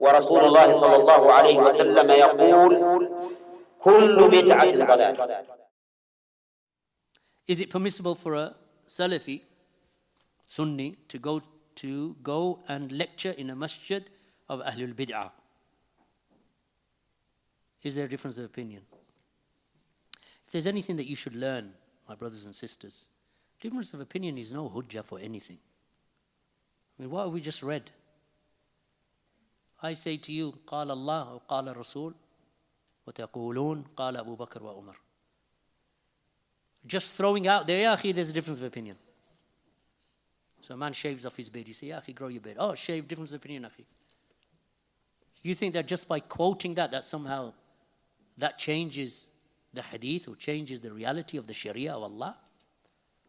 ورسول الله صلى الله عليه وسلم يقول كل بدعة ضلالة. Is it permissible for a Salafi, Sunni, to go and lecture in a masjid of Ahlul Bid'ah? Is there a difference of opinion? If there's anything that you should learn, my brothers and sisters, difference of opinion is no hujjah for anything. I mean, what have we just read? I say to you, قال الله وقال الرسول وتقولون قال أبو بكر وعمر. Just throwing out there, ya akhi, there's a difference of opinion. So a man shaves off his beard. You say, ya akhi, grow your beard. Oh, shave, difference of opinion, akhi. You think that just by quoting that somehow that changes the hadith or changes the reality of the sharia of Allah?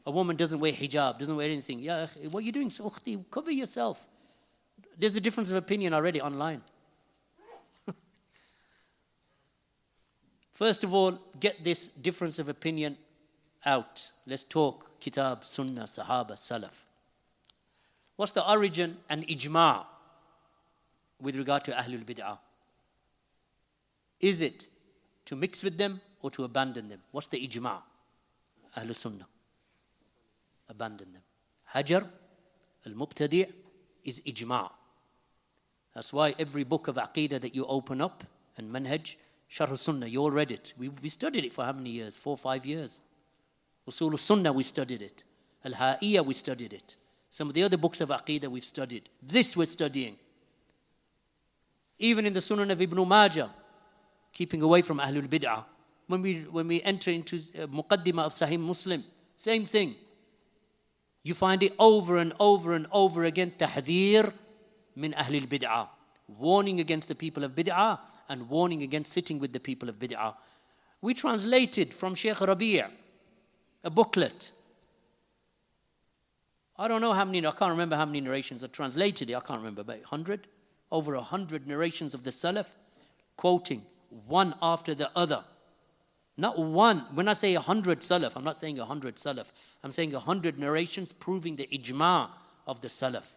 A woman doesn't wear hijab, doesn't wear anything. Ya akhi, what are you doing? So, ukhti, cover yourself. There's a difference of opinion already online. First of all, get this difference of opinion out. Let's talk Kitab, Sunnah, Sahaba, Salaf. What's the origin and ijma' with regard to Ahlul Bid'ah? Is it to mix with them or to abandon them? What's the ijma'? Ahlul Sunnah. Abandon them. Hajar, al-Mubtadi' is ijma'. That's why every book of Aqeedah that you open up, and Manhaj, Sharh Sunnah, you all read it. We studied it for how many years? 4 or 5 years. Usul Sunnah, we studied it. Al-Ha'iyah, we studied it. Some of the other books of Aqeedah we've studied. This we're studying. Even in the Sunan of Ibn Majah, keeping away from Ahlul Bid'ah. When we enter into Muqaddimah of Sahih Muslim, same thing. You find it over and over and over again. Tahdhir min Ahlul Bid'ah. Warning against the people of Bid'ah and warning against sitting with the people of Bid'ah. We translated from Shaykh Rabi' a booklet. I don't know how many, I can't remember how many narrations are translated. I can't remember, about 100? Over 100 narrations of the Salaf, quoting one after the other. Not one. When I say 100 Salaf, I'm not saying 100 Salaf. I'm saying 100 narrations proving the ijma' of the Salaf.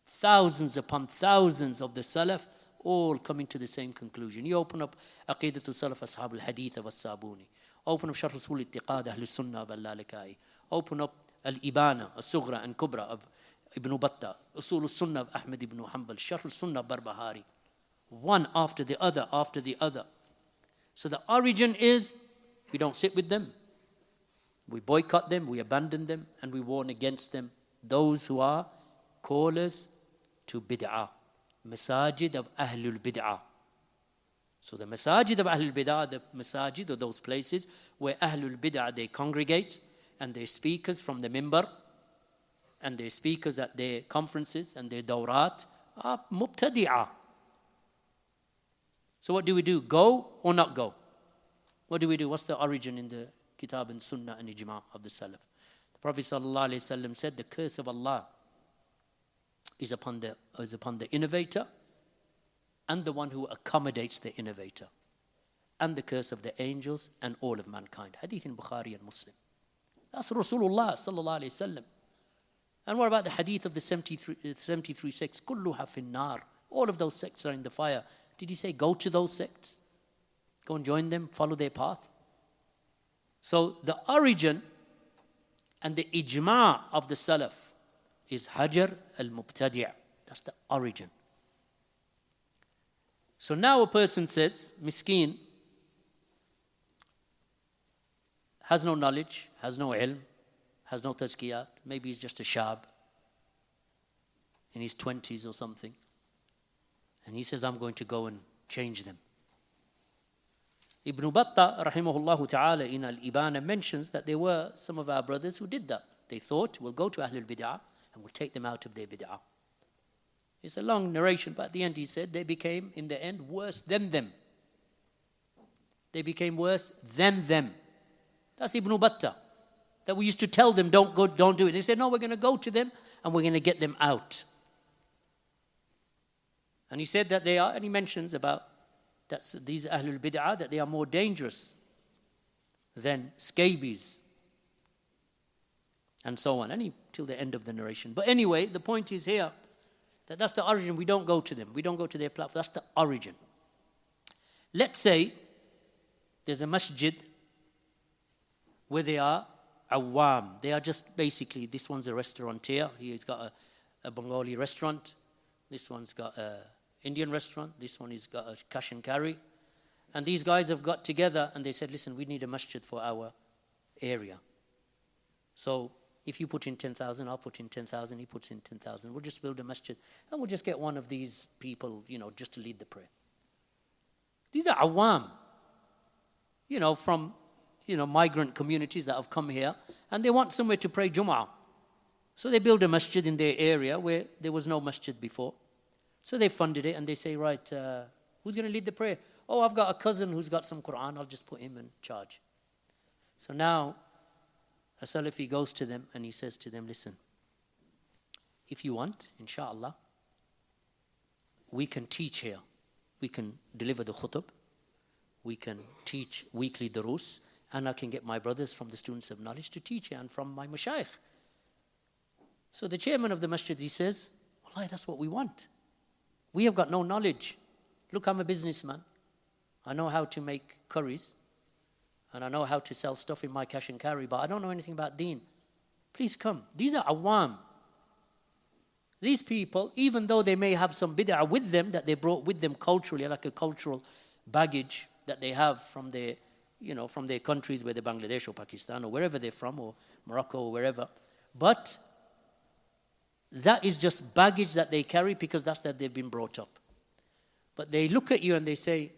Thousands upon thousands of the Salaf, all coming to the same conclusion. You open up Aqidatul Salaf Ashab al-Hadith of As-Sabuni. Open up Sharh Usul I'tiqad Ahlus Sunnah of Al-Lalakai. Open up Al-Ibana, Al-Sughra and Kubra of Ibn Battah. Usul al-Sunnah of Ahmad ibn Hanbal. Sharh al-Sunnah of Barbahari. One after the other, after the other. So the origin is, we don't sit with them. We boycott them, we abandon them, and we warn against them. Those who are callers to bid'ah. Masajid of Ahlul Bid'ah. So the Masajid of Ahlul Bid'ah, the Masajid of those places where Ahlul Bid'ah, they congregate, and their speakers from the mimbar, and their speakers at their conferences and their dawrat are mubtadi'ah. So what do we do? Go or not go? What do we do? What's the origin in the Kitab and Sunnah and Ijma' of the Salaf? The Prophet ﷺ said the curse of Allah is upon the innovator and the one who accommodates the innovator, and the curse of the angels and all of mankind. Hadith in Bukhari and Muslim. That's Rasulullah sallallahu alayhi wasallam. And what about the hadith of the 73 sects? Kulluha fin nar. All of those sects are in the fire. Did he say go to those sects? Go and join them, follow their path? So the origin and the ijma' of the Salaf is Hajar al-Mubtadi'. That's the origin. So now a person says, miskeen, has no knowledge, has no ilm, has no tazkiyat, maybe he's just a shab in his 20s or something. And he says, I'm going to go and change them. Ibn Battah, rahimahullah ta'ala, in Al-Ibana mentions that there were some of our brothers who did that. They thought, we'll go to Ahlul Bid'ah and we'll take them out of their Bid'ah. It's a long narration, but at the end he said, they became, in the end, worse than them. They became worse than them. That's Ibn Battah. That we used to tell them, don't go, don't do it. They said, no, we're going to go to them and we're going to get them out. And he said that they are, and he mentions about that these Ahlul Bid'ah, that they are more dangerous than scabies and so on, till the end of the narration. But anyway, the point is here That's the origin. We don't go to them. We don't go to their platform. That's the origin. Let's say there's a masjid where they are awam. They are just basically, this one's a restaurateur. He's got a Bengali restaurant. This one's got an Indian restaurant. This one has got a cash and carry. And these guys have got together and they said, listen, we need a masjid for our area. So if you put in 10,000, I'll put in 10,000, he puts in 10,000. We'll just build a masjid and we'll just get one of these people, just to lead the prayer. These are awam, from, migrant communities that have come here and they want somewhere to pray Jum'ah. So they build a masjid in their area where there was no masjid before. So they funded it and they say, right, who's going to lead the prayer? Oh, I've got a cousin who's got some Quran, I'll just put him in charge. So now a Salafi goes to them and he says to them, listen, if you want, inshallah, we can teach here. We can deliver the khutub. We can teach weekly durus. And I can get my brothers from the students of knowledge to teach here and from my mashayikh. So the chairman of the masjid, he says, wallahi, that's what we want. We have got no knowledge. Look, I'm a businessman. I know how to make curries. And I know how to sell stuff in my cash and carry, but I don't know anything about deen. Please come. These are awam. These people, even though they may have some bid'ah with them that they brought with them culturally, like a cultural baggage that they have from their, from their countries, whether Bangladesh or Pakistan or wherever they're from, or Morocco or wherever. But that is just baggage that they carry because that's that they've been brought up. But they look at you and they say,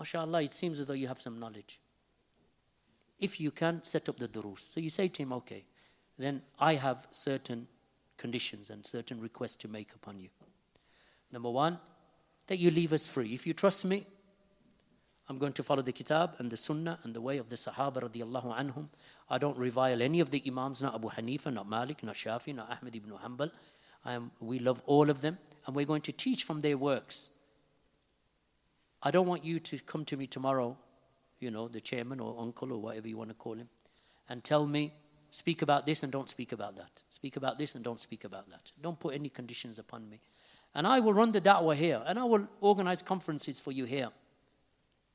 MashaAllah, it seems as though you have some knowledge. If you can, set up the durus. So you say to him, okay, then I have certain conditions and certain requests to make upon you. Number one, that you leave us free. If you trust me, I'm going to follow the kitab and the sunnah and the way of the Sahaba radiallahu anhum. I don't revile any of the imams, not Abu Hanifa, not Malik, not Shafi, not Ahmad ibn Hanbal. We love all of them and we're going to teach from their works. I don't want you to come to me tomorrow, the chairman or uncle or whatever you want to call him, and tell me, speak about this and don't speak about that. Speak about this and don't speak about that. Don't put any conditions upon me. And I will run the da'wah here and I will organize conferences for you here.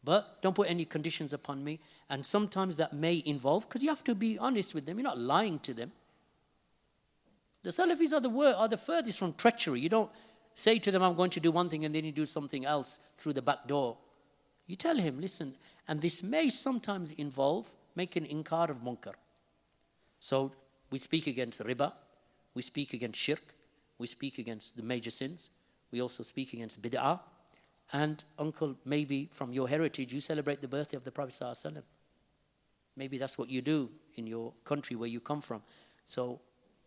But don't put any conditions upon me. And sometimes that may involve, because you have to be honest with them. You're not lying to them. The Salafis are the furthest from treachery. You don't say to them, I'm going to do one thing and then you do something else through the back door. You tell him, listen, and this may sometimes involve making inkar of munkar. So we speak against riba, we speak against shirk, we speak against the major sins, we also speak against bid'ah. And uncle, maybe from your heritage, you celebrate the birthday of the Prophet ﷺ. Maybe that's what you do in your country where you come from. So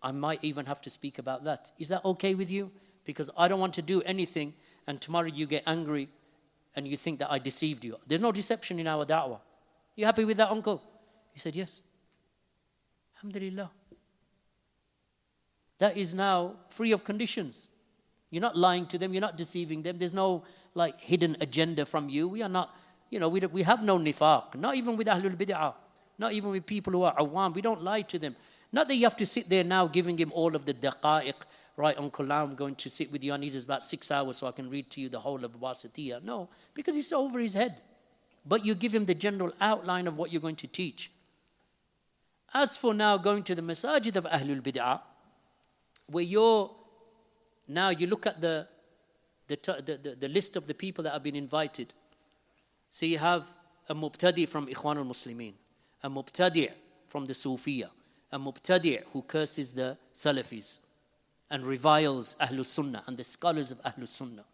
I might even have to speak about that. Is that okay with you? Because I don't want to do anything and tomorrow you get angry and you think that I deceived you. There's no deception in our da'wah. You happy with that, uncle? He said, yes. Alhamdulillah. That is now free of conditions. You're not lying to them. You're not deceiving them. There's no hidden agenda from you. We are not, we have no nifaq. Not even with Ahlul Bid'ah. Not even with people who are awam. We don't lie to them. Not that you have to sit there now giving him all of the daqa'iq. Right, uncle, now I'm going to sit with you. I need about 6 hours so I can read to you the whole of Wasitiyah. No, because it's over his head. But you give him the general outline of what you're going to teach. As for now going to the masajid of Ahlul Bid'ah, where you look at the list of the people that have been invited. So you have a mubtadi from Ikhwan al-Muslimin, a mubtadi from the Sufiya, a mubtadi who curses the Salafis and reviles Ahlus Sunnah and the scholars of Ahlus Sunnah.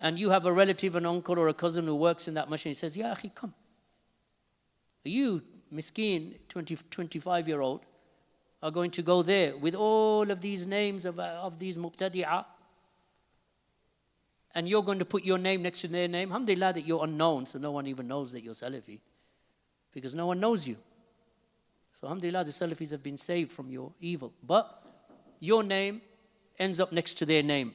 And you have a relative, an uncle or a cousin who works in that masjid. He says, Ya akhi, come. You, miskeen, 25-year-old, are going to go there with all of these names of these mubtadi'ah. And you're going to put your name next to their name. Alhamdulillah that you're unknown, so no one even knows that you're Salafi. Because no one knows you. So alhamdulillah, the Salafis have been saved from your evil. But your name ends up next to their name.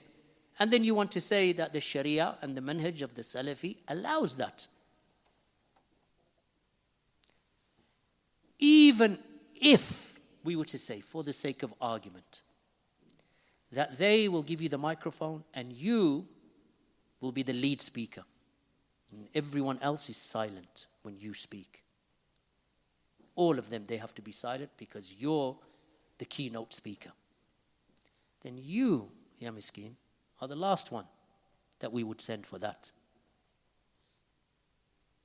And then you want to say that the Sharia and the manhaj of the Salafi allows that. Even if we were to say, for the sake of argument, that they will give you the microphone and you will be the lead speaker. And everyone else is silent when you speak. All of them, they have to be silent because you're the keynote speaker. Then you, Ya Miskin, are the last one that we would send for that.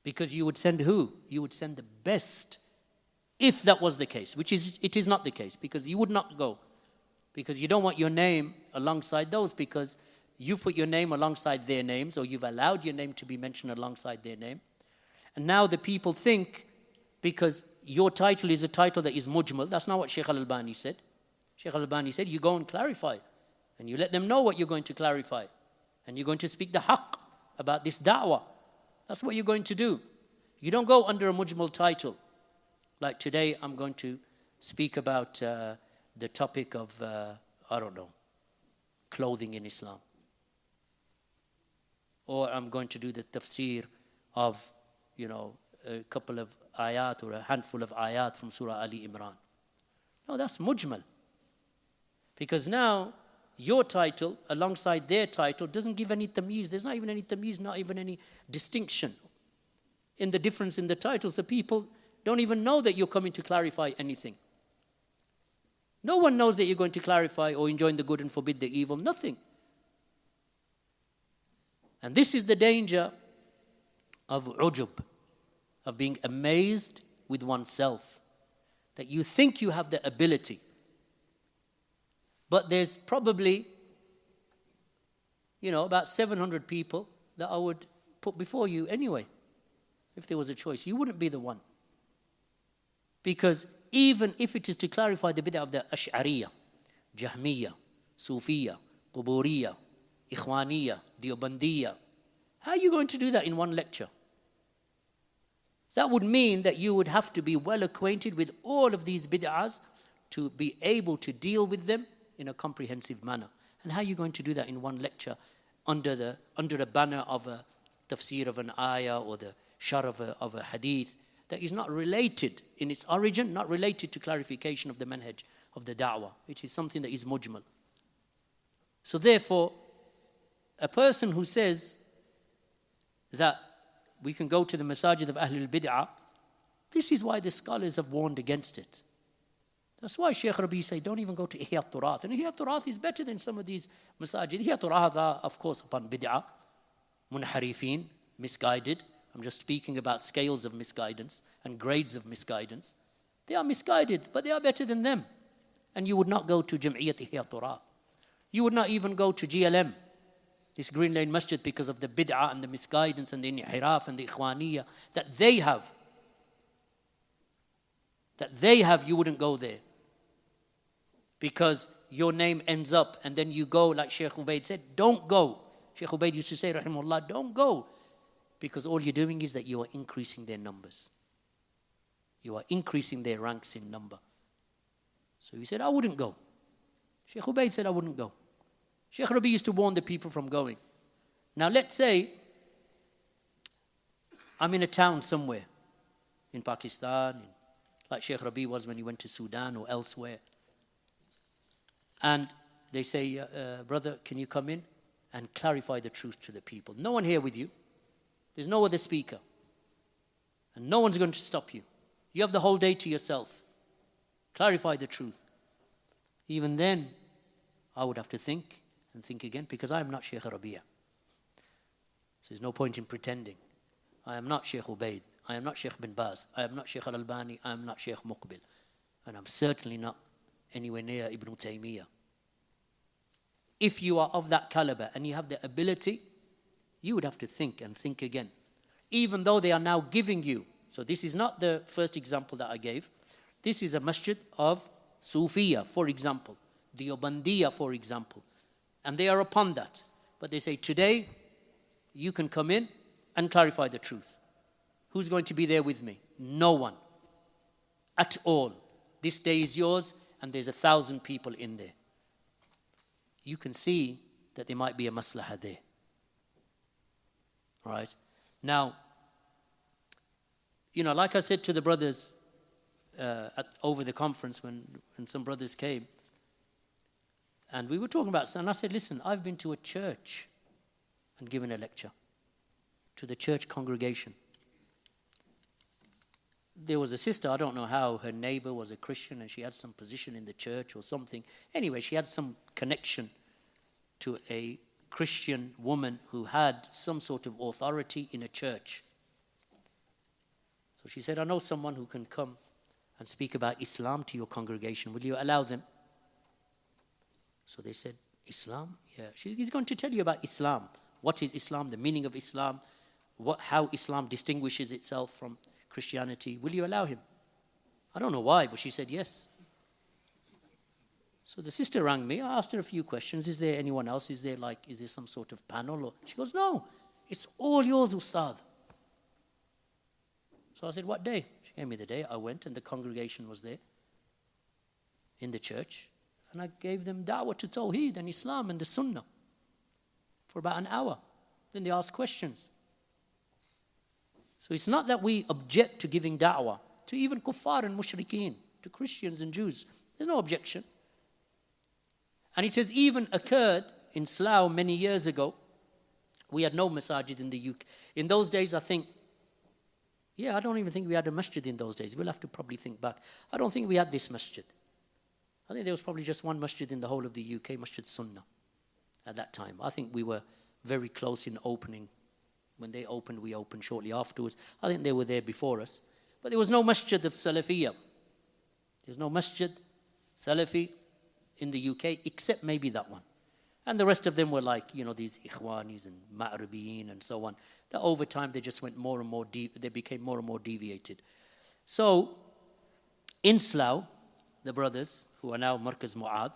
Because you would send who? You would send the best, if that was the case, which it is not the case, because you would not go. Because you don't want your name alongside those, because you put your name alongside their names, or you've allowed your name to be mentioned alongside their name. And now the people think, because your title is a title that is mujmal, that's not what Shaykh al-Albani said. Shaykh al-Albani said, you go and clarify, and you let them know what you're going to clarify. And you're going to speak the haqq about this da'wah. That's what you're going to do. You don't go under a mujmal title. Like today, I'm going to speak about the topic of, clothing in Islam. Or I'm going to do the tafsir of, a couple of ayat or a handful of ayat from Surah Ali Imran. No, that's mujmal. Because now, your title alongside their title doesn't give any tamyiz. There's not even any tamyiz, not even any distinction in the difference in the titles. So people don't even know that you're coming to clarify anything. No one knows that you're going to clarify or enjoin the good and forbid the evil. Nothing. And this is the danger of ujub, of being amazed with oneself, that you think you have the ability. But there's probably, about 700 people that I would put before you anyway, if there was a choice. You wouldn't be the one. Because even if it is to clarify the bid'ah of the Ash'ariyya, Jahmiyya, Sufiyya, Quburiyya, Ikhwaniyya, Deobandiyya, how are you going to do that in one lecture? That would mean that you would have to be well acquainted with all of these bid'ahs to be able to deal with them in a comprehensive manner. And how are you going to do that in one lecture under a banner of a tafsir of an ayah or the shar of a hadith that is not related in its origin, not related to clarification of the manhaj of the da'wah, which is something that is mujmal. So therefore, a person who says that we can go to the masajid of Ahlul Bid'ah, this is why the scholars have warned against it. That's why Shaykh Rabi said, don't even go to Ihya Turath. And Ihya Turath is better than some of these masajid. Ihya Turath are, of course, upon bid'ah, munharifin, misguided. I'm just speaking about scales of misguidance and grades of misguidance. They are misguided, but they are better than them. And you would not go to Jam'iyyat Ihya Turath. You would not even go to GLM, this Green Lane Masjid, because of the bid'ah and the misguidance and the inhiraf and the ikhwaniyya that they have. You wouldn't go there. Because your name ends up and then you go, like Shaykh Ubaid said, don't go. Shaykh Ubaid used to say, rahimahullah, don't go. Because all you're doing is that you are increasing their numbers. You are increasing their ranks in number. So he said, I wouldn't go. Shaykh Ubaid said, I wouldn't go. Shaykh Rabi used to warn the people from going. Now let's say I'm in a town somewhere in Pakistan, like Shaykh Rabi was when he went to Sudan or elsewhere. And they say, brother, can you come in and clarify the truth to the people? No one here with you. There's no other speaker. And no one's going to stop you. You have the whole day to yourself. Clarify the truth. Even then, I would have to think and think again, because I am not Shaykh Rabi'a. So there's no point in pretending. I am not Shaykh Ubaid. I am not Shaykh bin Baz. I am not Shaykh al-Albani. I am not Shaykh Muqbil. And I'm certainly not anywhere near Ibn Taymiyyah. If you are of that caliber and you have the ability, you would have to think and think again. Even though they are now giving you, so this is not the first example that I gave. This is a masjid of Sufiyya, for example. Deobandiyya, for example. And they are upon that. But they say, today, you can come in and clarify the truth. Who's going to be there with me? No one. At all. This day is yours, and there's 1,000 people in there. You can see that there might be a maslahah there. All right? Now, like I said to the brothers over the conference when some brothers came, And we were talking about, and I said, listen, I've been to a church and given a lecture to the church congregation. There was a sister, I don't know how, her neighbor was a Christian and she had some position in the church or something. Anyway, she had some connection to a Christian woman who had some sort of authority in a church. So she said, I know someone who can come and speak about Islam to your congregation. Will you allow them? So they said, Islam? Yeah. He's going to tell you about Islam. What is Islam? The meaning of Islam? How Islam distinguishes itself from Christianity. Will you allow him? I don't know why, but she said yes. So the sister rang me. I asked her a few questions. Is there anyone else? Is there some sort of panel? Or she goes, no, it's all yours, Ustad. So I said, what day? She gave me the day. I went and the congregation was there in the church. And I gave them da'wah to Tawheed and Islam and the Sunnah for about an hour. Then they asked questions. So it's not that we object to giving da'wah to even kuffar and mushrikeen, to Christians and Jews. There's no objection. And it has even occurred in Slough many years ago. We had no masajid in the UK. In those days, I think, I don't even think we had a masjid in those days. We'll have to probably think back. I don't think we had this masjid. I think there was probably just one masjid in the whole of the UK, Masjid Sunnah, at that time. I think we were very close in opening. When they opened, we opened shortly afterwards. I think they were there before us. But there was no masjid of Salafiyya. There's no masjid Salafi in the UK, except maybe that one. And the rest of them were like, these Ikhwanis and Ma'ribiyin and so on. That over time, they just went more and more deep. They became more and more deviated. So, in Slough, the brothers, who are now Markaz Mu'adh,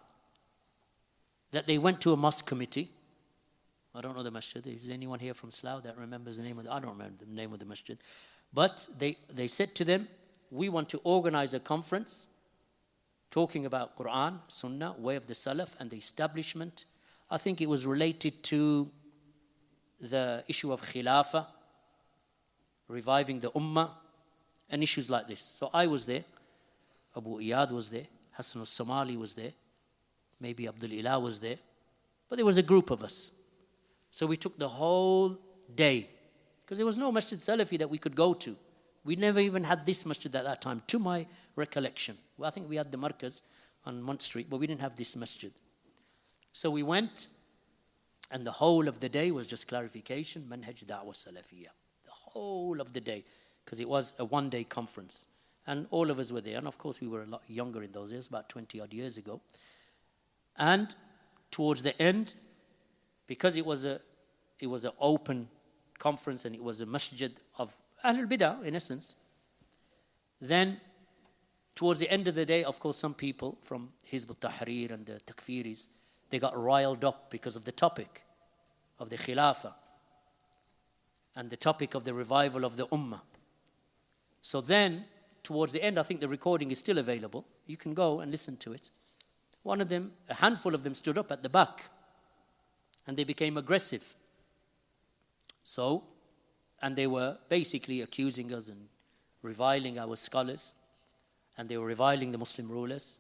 that they went to a mosque committee. I don't know the masjid. Is there anyone here from Slough that remembers the name of I don't remember the name of the masjid. But they said to them, we want to organize a conference talking about Quran, Sunnah, way of the Salaf and the establishment. I think it was related to the issue of Khilafah, reviving the Ummah, and issues like this. So I was there. Abu Iyad was there. Hassan al-Somali was there. Maybe Abdul Ilah was there. But there was a group of us. So we took the whole day. Because there was no Masjid Salafi that we could go to. We never even had this masjid at that time, to my recollection. Well, I think we had the Markaz on Mont Street, but we didn't have this masjid. So we went, and the whole of the day was just clarification, Manhaj Da'wah Salafiyya. The whole of the day, because it was a one-day conference. And all of us were there. And of course, we were a lot younger in those years, about 20-odd years ago. And towards the end, because it was an open conference and it was a masjid of Ahlul Bid'ah, in essence, then towards the end of the day, of course, some people from Hizb al-Tahrir and the Takfiris, they got riled up because of the topic of the Khilafah and the topic of the revival of the Ummah. So then, towards the end, I think the recording is still available. You can go and listen to it. One of them, a handful of them stood up at the back and they became aggressive. So, and they were basically accusing us and reviling our scholars, and they were reviling the Muslim rulers,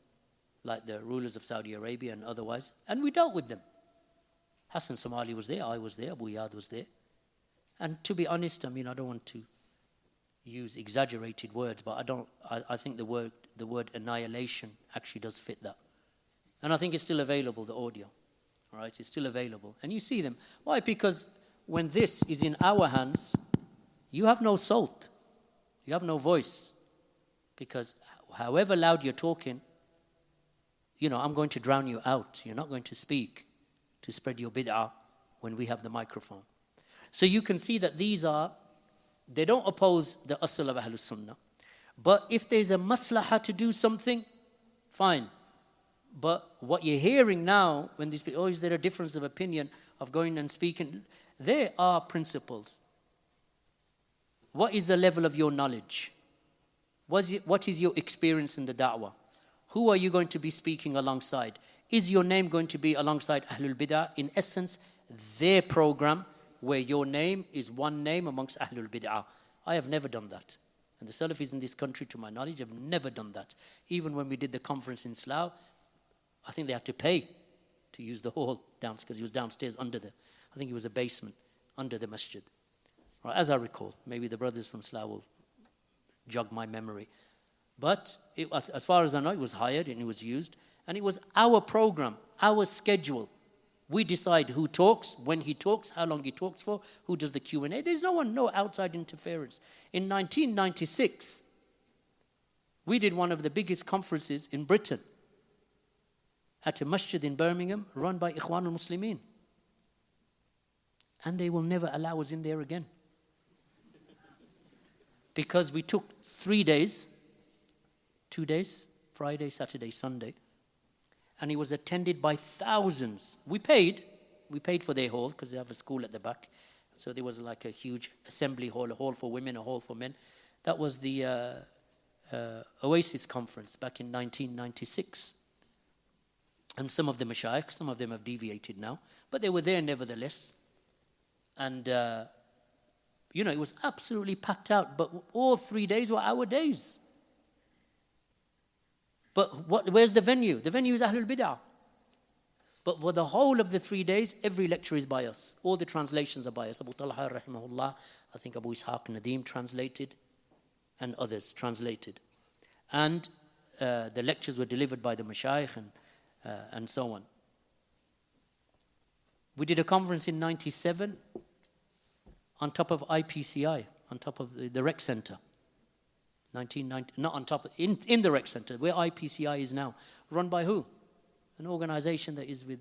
like the rulers of Saudi Arabia and otherwise, and we dealt with them. Hassan Somali was there, I was there, Abu Iyad was there. And to be honest, I don't want to use exaggerated words, but I think the word annihilation actually does fit that. And I think it's still available, the audio. All right, it's still available. And you see them. Why? Because when this is in our hands, you have no salt. You have no voice. Because however loud you're talking, I'm going to drown you out. You're not going to speak to spread your bid'ah when we have the microphone. So you can see that they don't oppose the asl of Ahlus Sunnah. But if there's a maslahah to do something, fine. But what you're hearing now, when these people, is there a difference of opinion of going and speaking? There are principles. What is the level of your knowledge? What is your experience in the da'wah? Who are you going to be speaking alongside? Is your name going to be alongside Ahlul Bid'ah? In essence, their program, where your name is one name amongst Ahlul Bid'ah. I have never done that. And the Salafis in this country, to my knowledge, have never done that. Even when we did the conference in Slough, I think they had to pay to use the hall downstairs, because he was downstairs under I think it was a basement under the masjid. Right, as I recall, maybe the brothers from Slough will jog my memory. But as far as I know, it was hired and it was used. And it was our program, our schedule. We decide who talks, when he talks, how long he talks for, who does the Q&A. There's no outside interference. In 1996, we did one of the biggest conferences in Britain at a masjid in Birmingham run by Ikhwan al-Muslimin. And they will never allow us in there again. Because we took 3 days, 2 days, Friday, Saturday, Sunday, and it was attended by thousands. We paid for their hall because they have a school at the back. So there was like a huge assembly hall, a hall for women, a hall for men. That was the Oasis conference back in 1996. And some of them are shaykh, some of them have deviated now, but they were there nevertheless. And, it was absolutely packed out, but all 3 days were our days. But where's the venue? The venue is Ahlul Bid'ah. But for the whole of the 3 days, every lecture is by us. All the translations are by us. Abu Talha rahimahullah, I think Abu Ishaq Nadim translated, and others translated. And the lectures were delivered by the mashayikh and so on. We did a conference in 97 on top of IPCI, on top of the rec center. 1990, not on top of, in the rec center, where IPCI is now. Run by who? An organization that is with,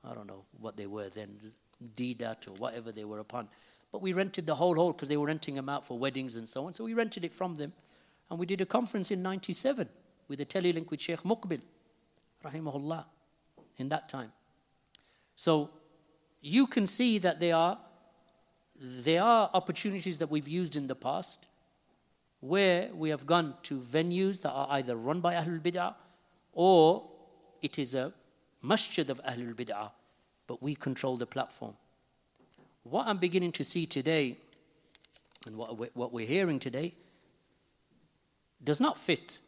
I don't know what they were then, DDAT or whatever they were upon. But we rented the whole hall because they were renting them out for weddings and so on. So we rented it from them. And we did a conference in 97 with a telelink with Sheikh Muqbil, rahimahullah, in that time. So you can see that there are opportunities that we've used in the past where we have gone to venues that are either run by Ahlul Bid'ah or it is a masjid of Ahlul Bid'ah, but we control the platform. What I'm beginning to see today and what we're hearing today does not fit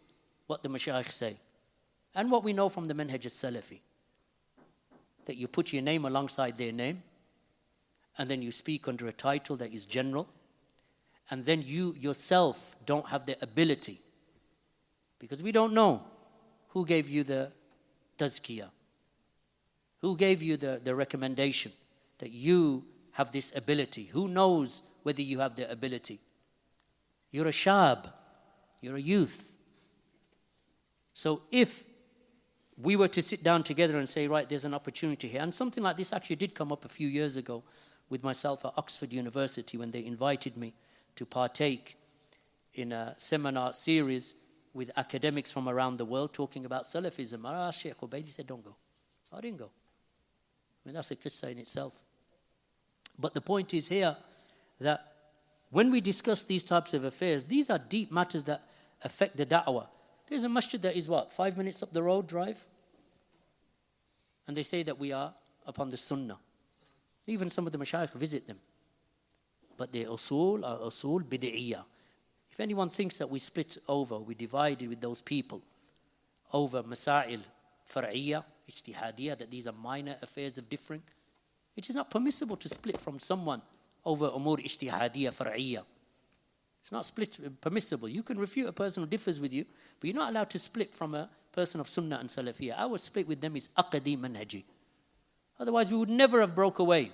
what the mashayikh say and what we know from the manhaj as-Salafi, that you put your name alongside their name and then you speak under a title that is general, and then you yourself don't have the ability, because we don't know who gave you the tazkiyah, who gave you the recommendation that you have this ability. Who knows whether you have the ability? You're a shab, you're a youth. So if we were to sit down together and say, right, there's an opportunity here, and something like this actually did come up a few years ago with myself at Oxford University when they invited me to partake in a seminar series with academics from around the world talking about Salafism. I asked Sheikh Ubaid, he said, don't go. I didn't go. I mean, that's a qissa in itself. But the point is here that when we discuss these types of affairs, these are deep matters that affect the da'wah. There's a masjid that is 5 minutes up the road drive? And they say that we are upon the sunnah. Even some of the mashayikh visit them. But their usul are usul bid'iyah. If anyone thinks that we split over, we divided with those people over masail far'iyah, ijtihadiyah, that these are minor affairs of differing, it is not permissible to split from someone over umur ijtihadiyah far'iyah. It's not permissible. You can refute a person who differs with you, but you're not allowed to split from a person of sunnah and salafiyah. Our split with them is aqdi manhaji. Otherwise, we would never have broke away.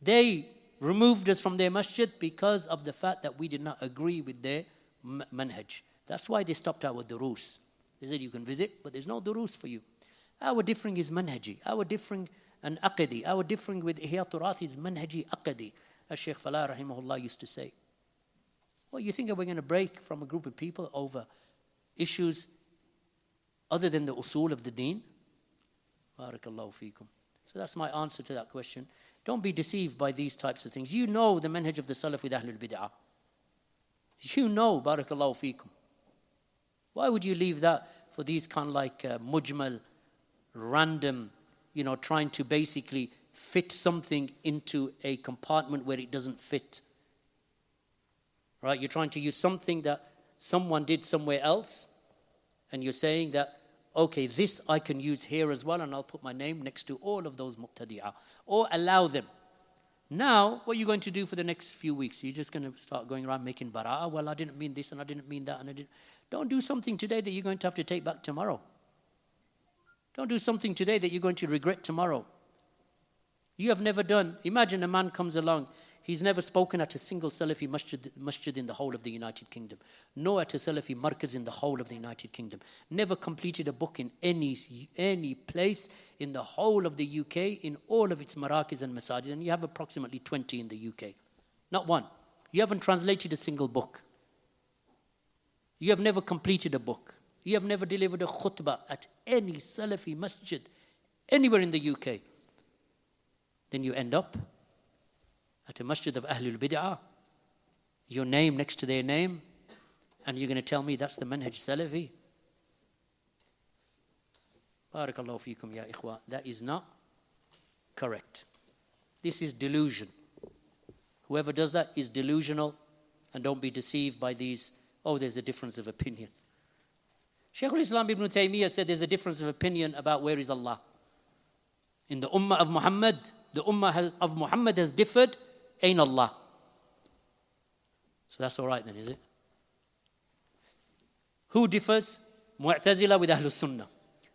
They removed us from their masjid because of the fact that we did not agree with their manhaj. That's why they stopped our durus. They said, you can visit, but there's no durus for you. Our differing is manhaji. Our differing and aqdi. Our differing with Ihya Turath is manhaji aqdi, as Shaykh Falah rahimahullah used to say. Well, you think that we're going to break from a group of people over issues other than the usul of the deen? Barakallahu feekum. So that's my answer to that question. Don't be deceived by these types of things. You know the manhaj of the Salaf with Ahlul Bid'ah. You know, barakallahu feekum. Why would you leave that for these kind of like mujmal, random, trying to basically fit something into a compartment where it doesn't fit? Right? You're trying to use something that someone did somewhere else, and you're saying that okay, this I can use here as well, and I'll put my name next to all of those muqtadi'ah, or allow them. Now, what are you going to do for the next few weeks? You're just going to start going around making bara'ah. Well, I didn't mean this, and I didn't mean that, and I didn't. Don't do something today that you're going to have to take back tomorrow. Don't do something today that you're going to regret tomorrow. You have never done. Imagine a man comes along. He's never spoken at a single Salafi masjid in the whole of the United Kingdom, nor at a Salafi markaz in the whole of the United Kingdom. Never completed a book in any place in the whole of the UK, in all of its marakiz and masajid, and you have approximately 20 in the UK. Not one. You haven't translated a single book. You have never completed a book. You have never delivered a khutbah at any Salafi masjid anywhere in the UK. Then you end up at a masjid of Ahlul Bid'ah, your name next to their name, and you're going to tell me that's the manhaj Salafi? Barakallahu feekum ya ikhwa. That is not correct. This is delusion. Whoever does that is delusional, and don't be deceived by these, oh, there's a difference of opinion. Shaykh al-Islam ibn Taymiyyah said there's a difference of opinion about where is Allah. In the ummah of Muhammad, the ummah of Muhammad has differed. Ain Allah. So that's all right then, is it? Who differs? Mu'tazila with Ahlus Sunnah,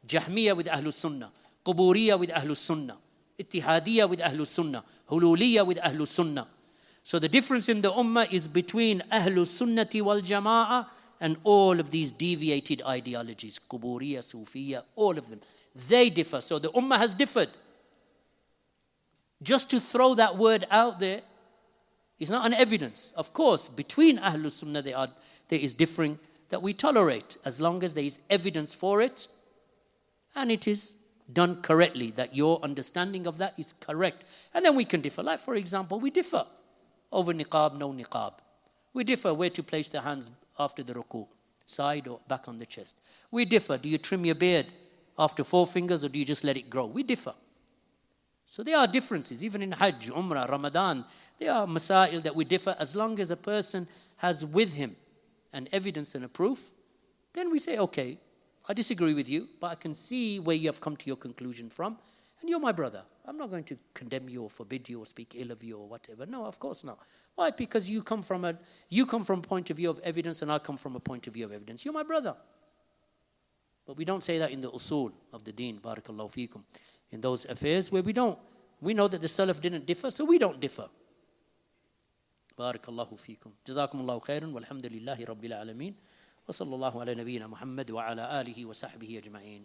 Jahmiyyah with Ahlus Sunnah, Quburiyya with Ahlus Sunnah, Ittihadiyya with Ahlus Sunnah, Hululiyya with Ahlus Sunnah. So the difference in the ummah is between Ahlus Sunnati wal Jama'ah and all of these deviated ideologies, Quburiyya, Sufiyya, all of them. They differ. So the ummah has differed. Just to throw that word out there is not an evidence. Of course, between Ahlul Sunnah there is differing that we tolerate as long as there is evidence for it and it is done correctly, that your understanding of that is correct. And then we can differ. Like, for example, we differ over niqab, no niqab. We differ where to place the hands after the ruku, side or back on the chest. We differ. Do you trim your beard after 4 fingers or do you just let it grow? We differ. So there are differences, even in Hajj, Umrah, Ramadan. There are masail that we differ. As long as a person has with him an evidence and a proof, then we say, okay, I disagree with you, but I can see where you have come to your conclusion from, and you're my brother. I'm not going to condemn you or forbid you or speak ill of you or whatever. No, of course not. Why? Because you come from a point of view of evidence and I come from a point of view of evidence. You're my brother. But we don't say that in the usul of the deen, barakallahu feekum. In those affairs where we know that the Salaf didn't differ, so we don't differ. Barakallahu feekum. Jazakumullahu khairan, walhamdulillahi rabbil alameen. Wa sallallahu ala nabiyyina Muhammad wa ala alihi wa sahbihi ajma'een.